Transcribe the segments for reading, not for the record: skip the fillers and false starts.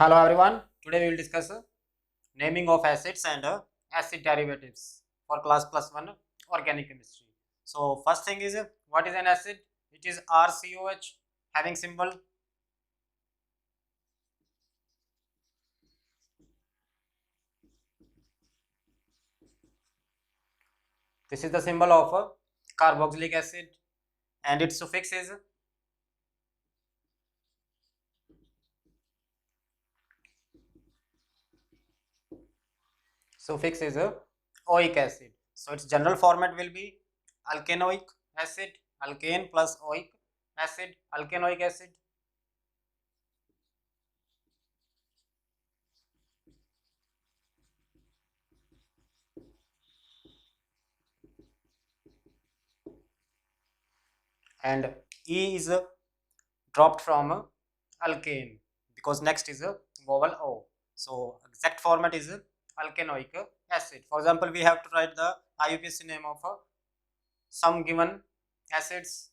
Hello everyone. Today we will discuss naming of acids and acid derivatives for class plus 1 organic chemistry. So first thing is what is an acid? It is RCOH having symbol. This is the symbol of carboxylic acid and its suffix is oic acid. So its general format will be alkanoic acid, alkane plus oic acid, alkanoic acid. And E is dropped from alkane because next is a vowel O. So exact format is alkanoic acid. For example, we have to write the IUPAC name of some given acids.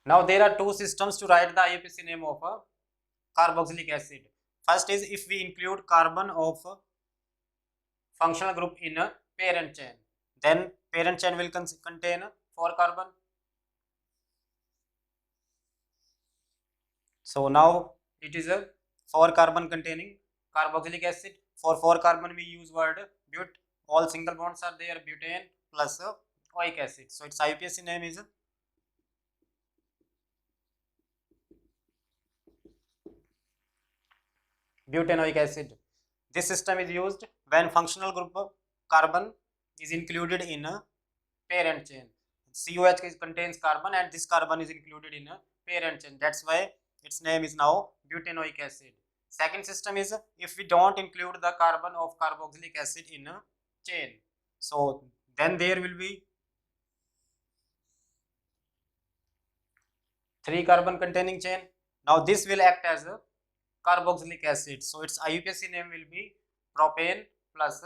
Now there are two systems to write the IUPAC name of a carboxylic acid. First is if we include carbon of functional group in a parent chain, then parent chain will contain 4 carbon. So now it is a 4 carbon containing carboxylic acid. For 4 carbon we use word but. All single bonds are there, butane plus oic acid. So its IUPAC name is butanoic acid. This system is used when functional group of carbon is included in a parent chain. COH contains carbon and this carbon is included in a parent chain. That's why its name is now butanoic acid. Second system is if we don't include the carbon of carboxylic acid in a chain. So then there will be 3 carbon containing chain. Now this will act as a carboxylic acid. So its IUPAC name will be propane plus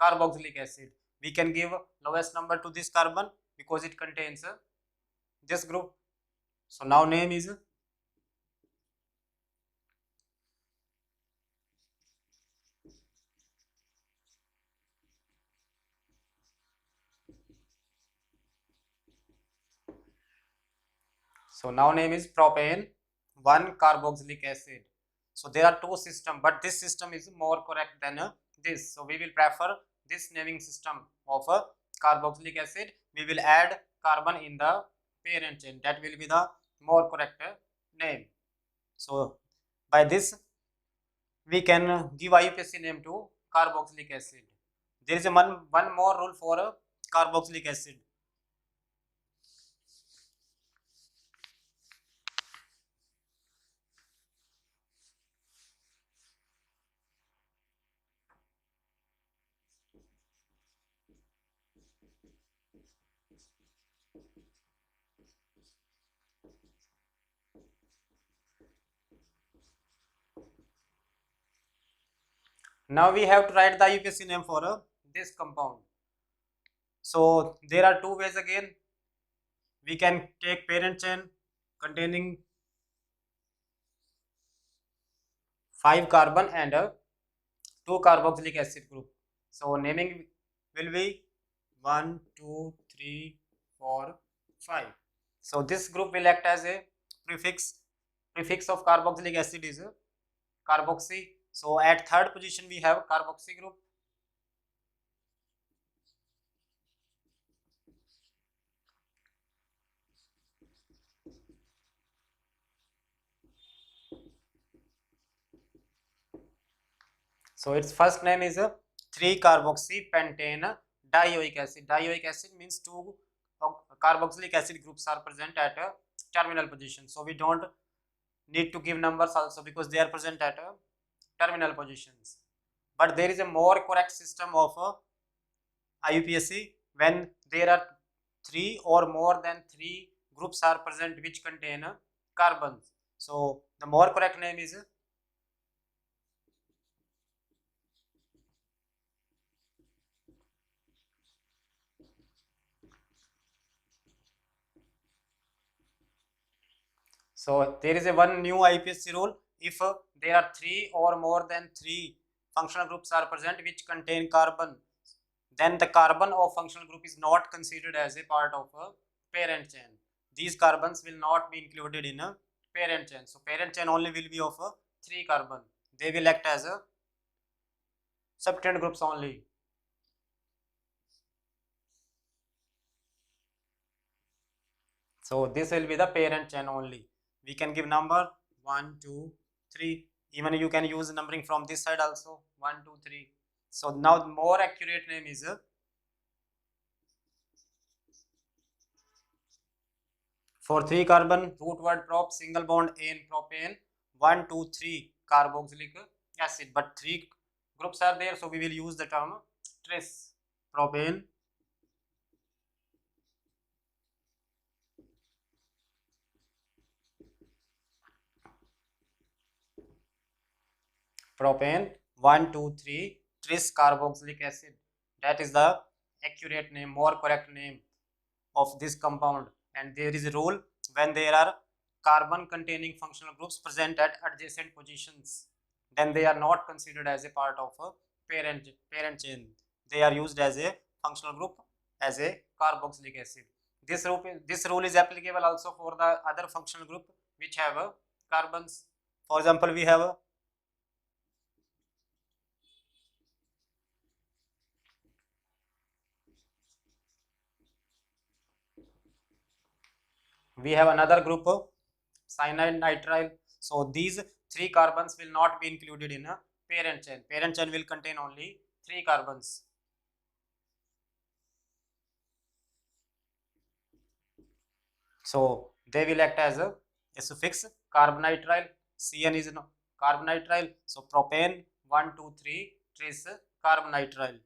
carboxylic acid. We can give lowest number to this carbon because it contains this group. So now name is propane 1 carboxylic acid. So there are two systems, but this system is more correct than this. So we will prefer this naming system of carboxylic acid. We will add carbon in the parent chain. That will be the more correct name. So by this we can give IUPAC name to carboxylic acid. There is one more rule for carboxylic acid. Now we have to write the IUPAC name for this compound. So there are two ways again. We can take parent chain containing 5 carbon and 2 carboxylic acid group. So naming will be 1, 2, 3, 4, 5. So this group will act as a prefix. Prefix of carboxylic acid is carboxy. So at third position we have carboxy group. So its first name is 3-carboxy pentane dioic acid. Dioic acid means 2 carboxylic acid groups are present at a terminal position. So we don't need to give numbers also because they are present at terminal positions. But there is a more correct system of IUPAC when there are 3 or more than 3 groups are present which contain carbons. So the more correct name is So there is a one new IPSC rule. If there are 3 or more than 3 functional groups are present which contain carbon, then the carbon of functional group is not considered as a part of a parent chain. These carbons will not be included in a parent chain. So parent chain only will be of a 3 carbon. They will act as a subtrend groups only. So this will be the parent chain only. We can give number 1, 2, 3. Even you can use numbering from this side also 1, 2, 3. So now the more accurate name is for 3 carbon root word prop single bond in propane 1, 2, 3 carboxylic acid. But 3 groups are there, so we will use the term tris propane propane 1, 2, 3 tris carboxylic acid. That is the accurate name, more correct name of this compound. And there is a rule when there are carbon containing functional groups present at adjacent positions, then they are not considered as a part of a parent chain. They are used as a functional group as a carboxylic acid. This rule is applicable also for the other functional group which have carbons. For example, we have another group cyanide nitrile. So these 3 carbons will not be included in a parent chain. Parent chain will contain only 3 carbons. So they will act as a suffix carbonitrile. Cn is carbonitrile. So propane 1, 2, 3 tris carbonitrile.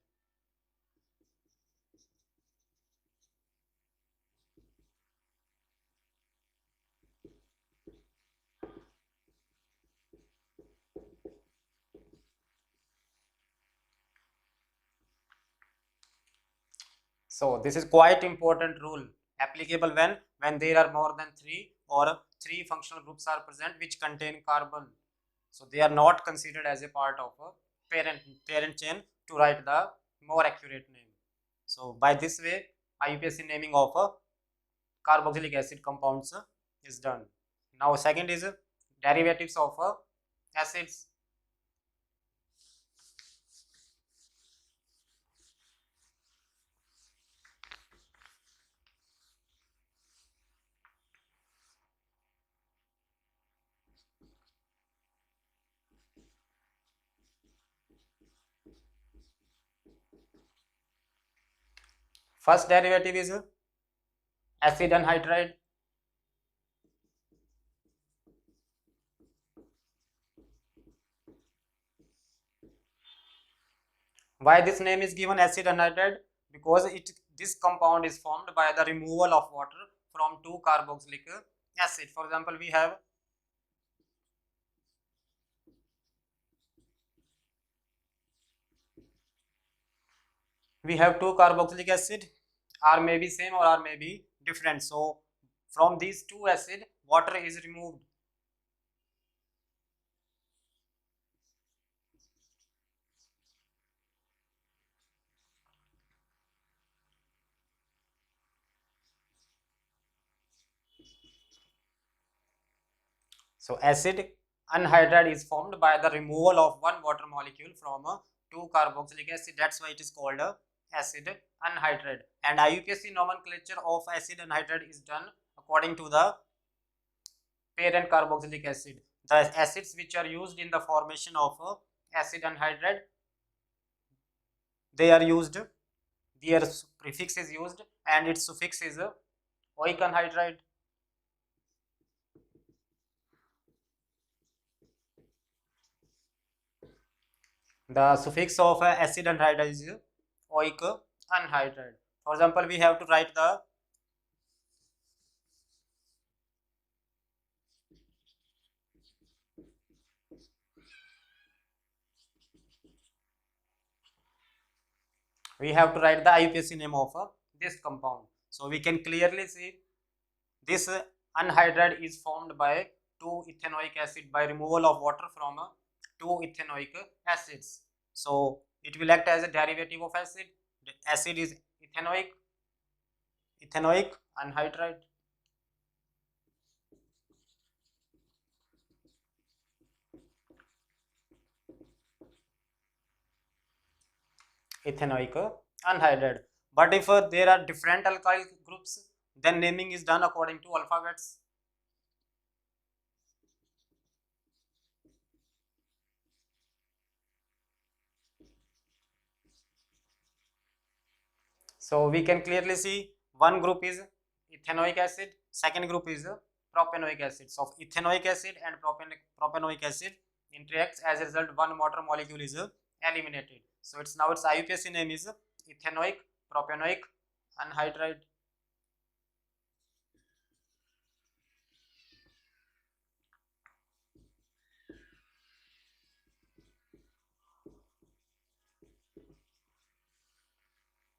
So this is quite important rule, applicable when there are more than 3 or 3 functional groups are present which contain carbon. So they are not considered as a part of a parent chain to write the more accurate name. So by this way, IUPAC naming of carboxylic acid compounds is done. Now second is derivatives of acids. First derivative is acid anhydride. Why this name is given acid anhydride? Because this compound is formed by the removal of water from 2 carboxylic acid. For example, we have two carboxylic acid, or may be same or may be different. So from these 2 acid, water is removed. So acid anhydride is formed by the removal of one water molecule from a 2 carboxylic acid. That's why it is called a acid anhydride. And IUPAC nomenclature of acid anhydride is done according to the parent carboxylic acid. The acids which are used in the formation of acid anhydride, they are used, their prefix is used and its suffix is oic anhydride. The suffix of acid anhydride is oic anhydride. For example, we have to write the IUPAC name of this compound. So we can clearly see this anhydride is formed by 2-ethanoic acid by removal of water from 2-ethanoic acids. So it will act as a derivative of acid. The acid is ethanoic anhydride. Ethanoic anhydride. But if there are different alkyl groups, then naming is done according to alphabets. So we can clearly see one group is ethanoic acid, second group is propanoic acid. So ethanoic acid and propanoic acid interacts, as a result one water molecule is eliminated. So its IUPAC name is ethanoic propanoic anhydride.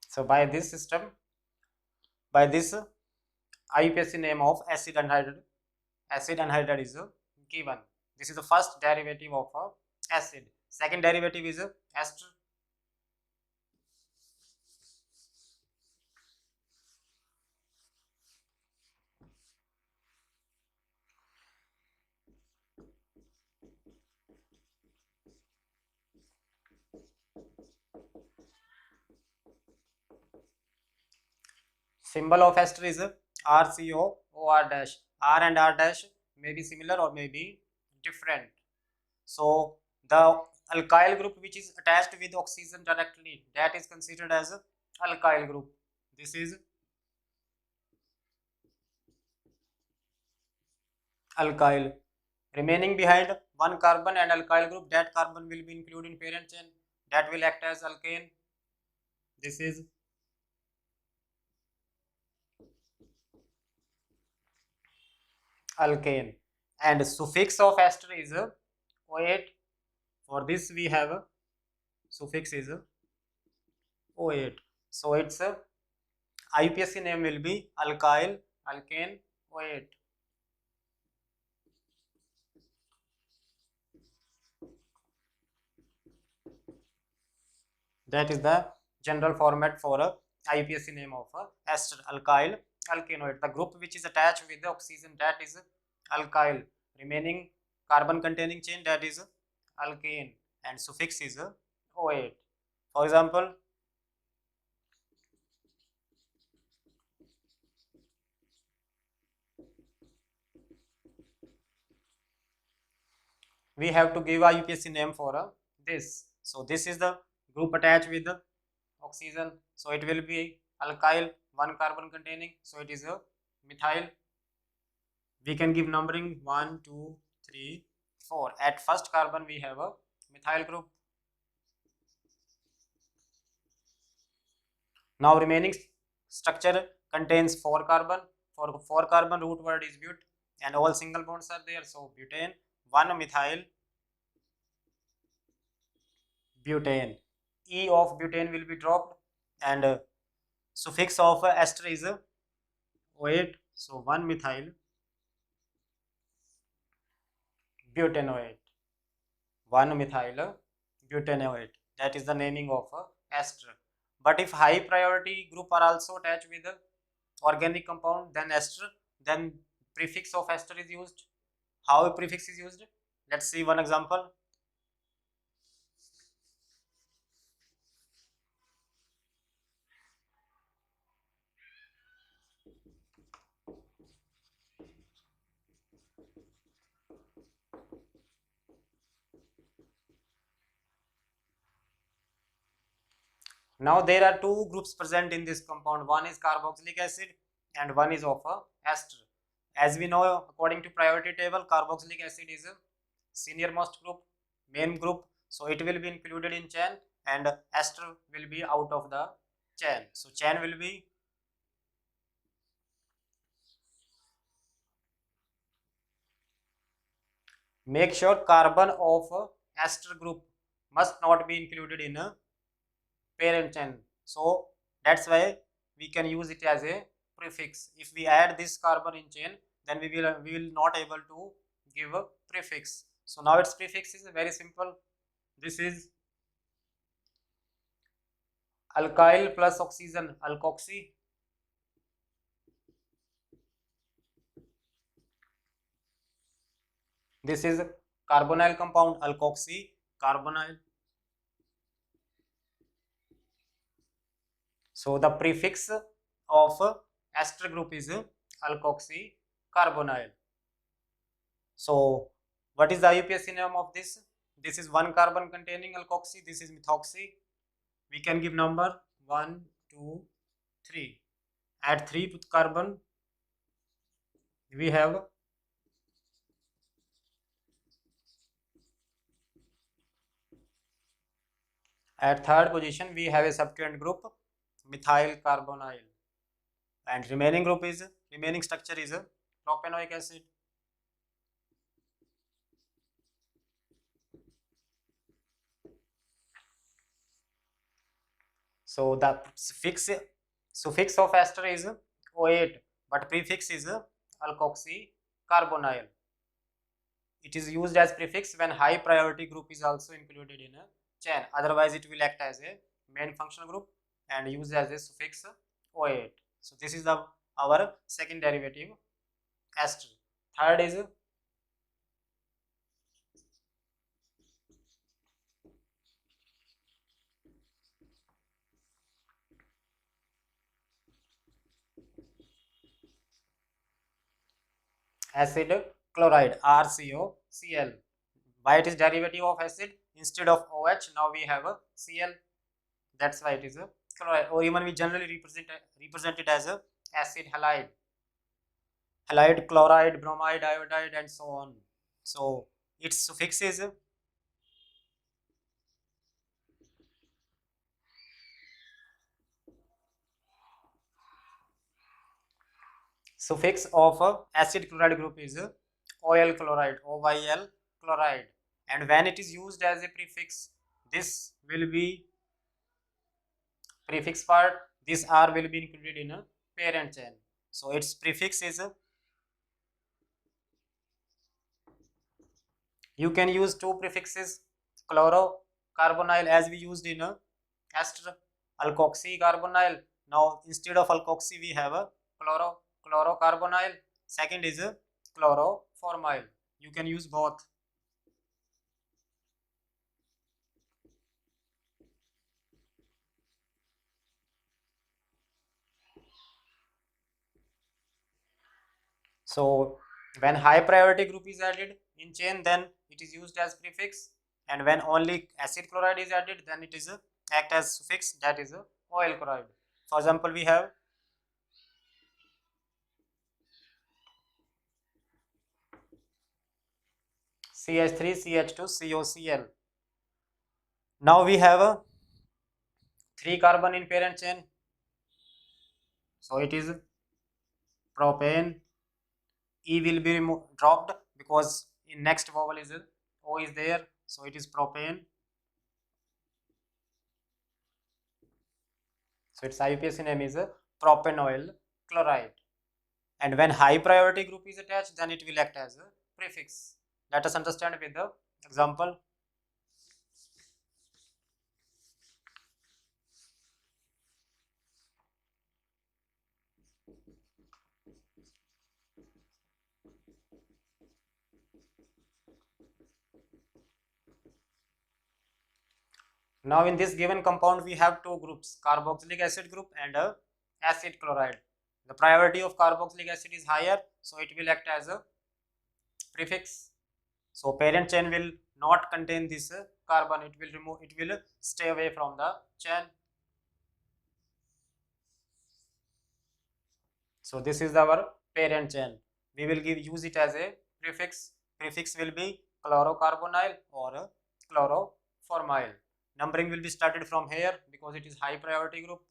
So by this system, by this IUPAC name of acid anhydride is given. This is the first derivative of acid. Second derivative is ester. Symbol of ester is RCO OR dash. R and R dash may be similar or may be different. So the alkyl group which is attached with oxygen directly, that is considered as alkyl group. This is alkyl. Remaining behind one carbon and alkyl group, that carbon will be included in parent chain, that will act as alkane. This is alkane. And suffix of ester is OH. For this we have suffix is OH. So its IUPAC name will be alkyl alkane OH. That is the general format for a IUPAC name of ester, alkyl alkanoate. The group which is attached with the oxygen, that is alkyl. Remaining carbon containing chain, that is alkane, and suffix is OH. For example, we have to give IUPAC name for this. So this is the group attached with the oxygen, so it will be alkyl, one carbon containing, so it is a methyl. We can give numbering 1 2 3 4. At first carbon we have a methyl group. Now remaining structure contains 4 carbon. For 4 carbon, root word is but, and all single bonds are there, so butane, 1 methyl butane. E of butane will be dropped, and suffix of ester is OH, so 1 methyl butanoate, 1 methyl butanoate. That is the naming of ester. But if high priority group are also attached with the organic compound, then ester, then prefix of ester is used. How a prefix is used? Let's see one example. Now there are two groups present in this compound. One is carboxylic acid and one is of ester. As we know, according to priority table, carboxylic acid is a senior most group, main group, so it will be included in chain, and ester will be out of the chain. So chain will be make sure carbon of ester group must not be included in a parent chain. So that's why we can use it as a prefix. If we add this carbon in chain, then we will not able to give a prefix. So now its prefix is very simple. This is alkyl plus oxygen, alkoxy. This is carbonyl compound, alkoxy carbonyl. So the prefix of ester group is alkoxy carbonyl. So what is the IUPAC name of this? This is one carbon containing alkoxy. This is methoxy. We can give number 1, 2, 3. Add 3 carbon. We have at third position we have a substituent group methyl carbonyl, and remaining structure is propanoic acid. So the suffix of ester is O8, but prefix is alkoxy carbonyl. It is used as prefix when high priority group is also included in a chain. Otherwise, it will act as a main functional group and used as a suffix O8. So this is our second derivative ester. Third is acid chloride, RCOCl. Why it is derivative of acid? Instead of OH, now we have a Cl. That's why it is a chloride. Or even we generally represent it as a acid halide. Halide, chloride, bromide, iodide, and so on. So its suffix is suffix of acid chloride group is OL chloride, OYL chloride, and when it is used as a prefix, this will be prefix part. This R will be included in a parent chain. So its prefix is you can use two prefixes, chlorocarbonyl as we used in a ester, alkoxy carbonyl. Now instead of alkoxy we have a chlorocarbonyl. Second is a chloroformyl. You can use both. So when high priority group is added in chain, then it is used as prefix, and when only acid chloride is added, then it is act as suffix, that is oil chloride. For example, we have CH3, CH2, COCl. Now we have 3 carbon in parent chain, so it is propane. E will be dropped because in next vowel is O is there, so it is propane. So its IUPAC name is propanoyl chloride. And when high priority group is attached, then it will act as a prefix. Let us understand with the example. Now in this given compound we have two groups, carboxylic acid group and acid chloride. The priority of carboxylic acid is higher, so it will act as a prefix. So parent chain will not contain this carbon, it will stay away from the chain. So this is our parent chain. We will use it as a prefix. Prefix will be chlorocarbonyl or chloroformyl. Numbering will be started from here because it is high priority group.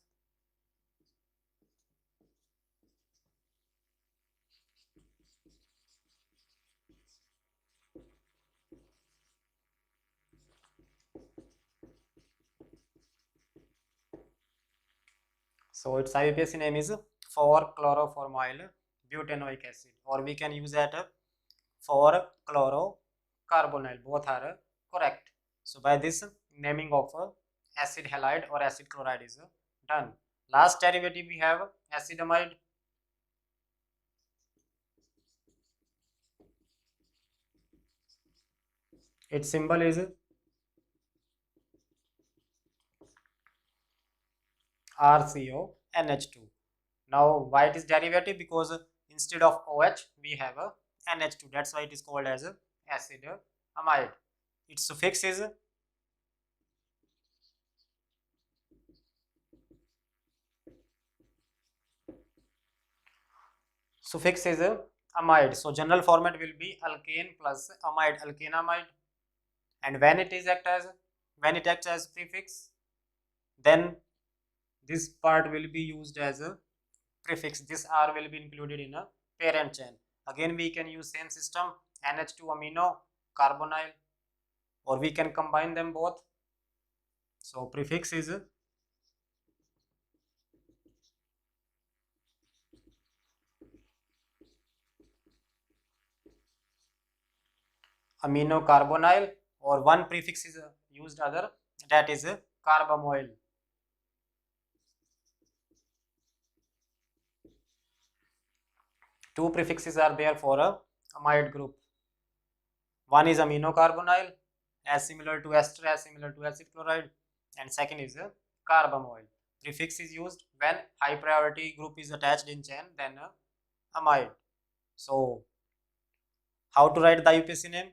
So its IUPAC name is 4-chloroformyl butanoic acid, or we can use that for chlorocarbonyl. Both are correct. So by this, naming of acid halide or acid chloride is done. Last derivative we have acidamide. Its symbol is RCONH2. Now why it is derivative? Because instead of OH we have a NH2. That's why it is called as acid amide. Its suffix is amide. So general format will be alkane plus amide, alkanamide. And when it acts as prefix, then this part will be used as a prefix. This R will be included in a parent chain. Again we can use same system, NH2 amino carbonyl, or we can combine them both. So prefix is amino carbonyl, or one prefix is used other, that is carbamoyl. Two prefixes are there for a amide group. One is amino carbonyl, as similar to ester, as similar to acid chloride, and second is carbamoyl. Prefix is used when high priority group is attached in chain, then amide. So how to write the IUPAC name?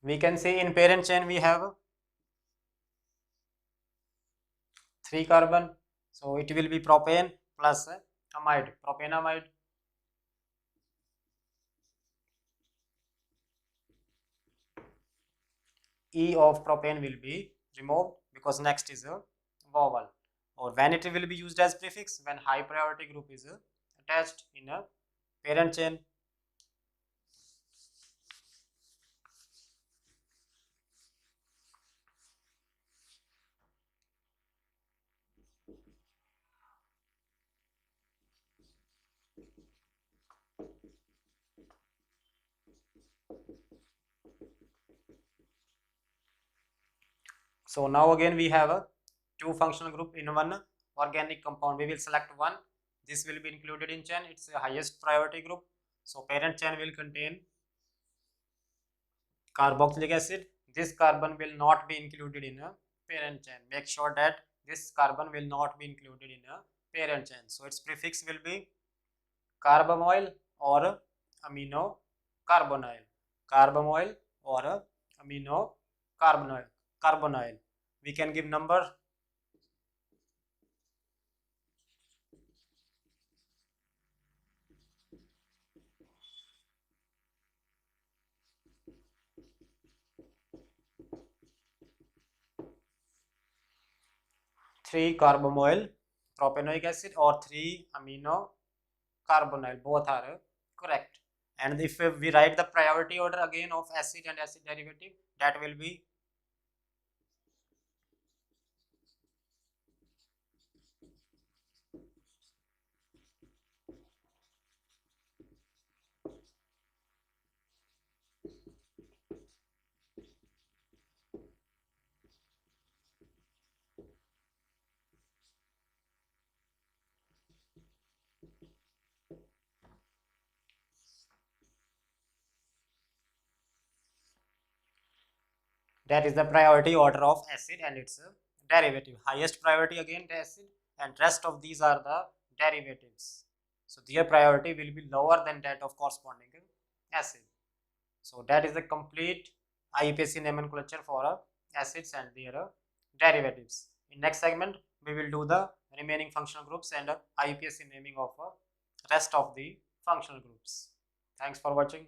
We can see in parent chain we have 3 carbon, so it will be propane plus amide, propanamide. E of propane will be removed because next is a vowel. Or when it will be used as prefix, when high priority group is attached in a parent chain. So now again we have a two functional group in one organic compound. We will select one. This will be included in chain. It's a highest priority group. So parent chain will contain carboxylic acid. This carbon will not be included in a parent chain. Make sure that this carbon will not be included in a parent chain. So its prefix will be carbamoyl or amino carbonyl. Carbamoyl or amino carbonyl. We can give number. Three carbamoyl propanoic acid or 3 amino carbonyl, both are correct. And if we write the priority order again of acid and acid derivative, that will be that is the priority order of acid and its derivative. Highest priority again the acid, and rest of these are the derivatives. So their priority will be lower than that of corresponding acid. So that is the complete IUPAC nomenclature for acids and their derivatives. In next segment, we will do the remaining functional groups and IUPAC naming of rest of the functional groups. Thanks for watching.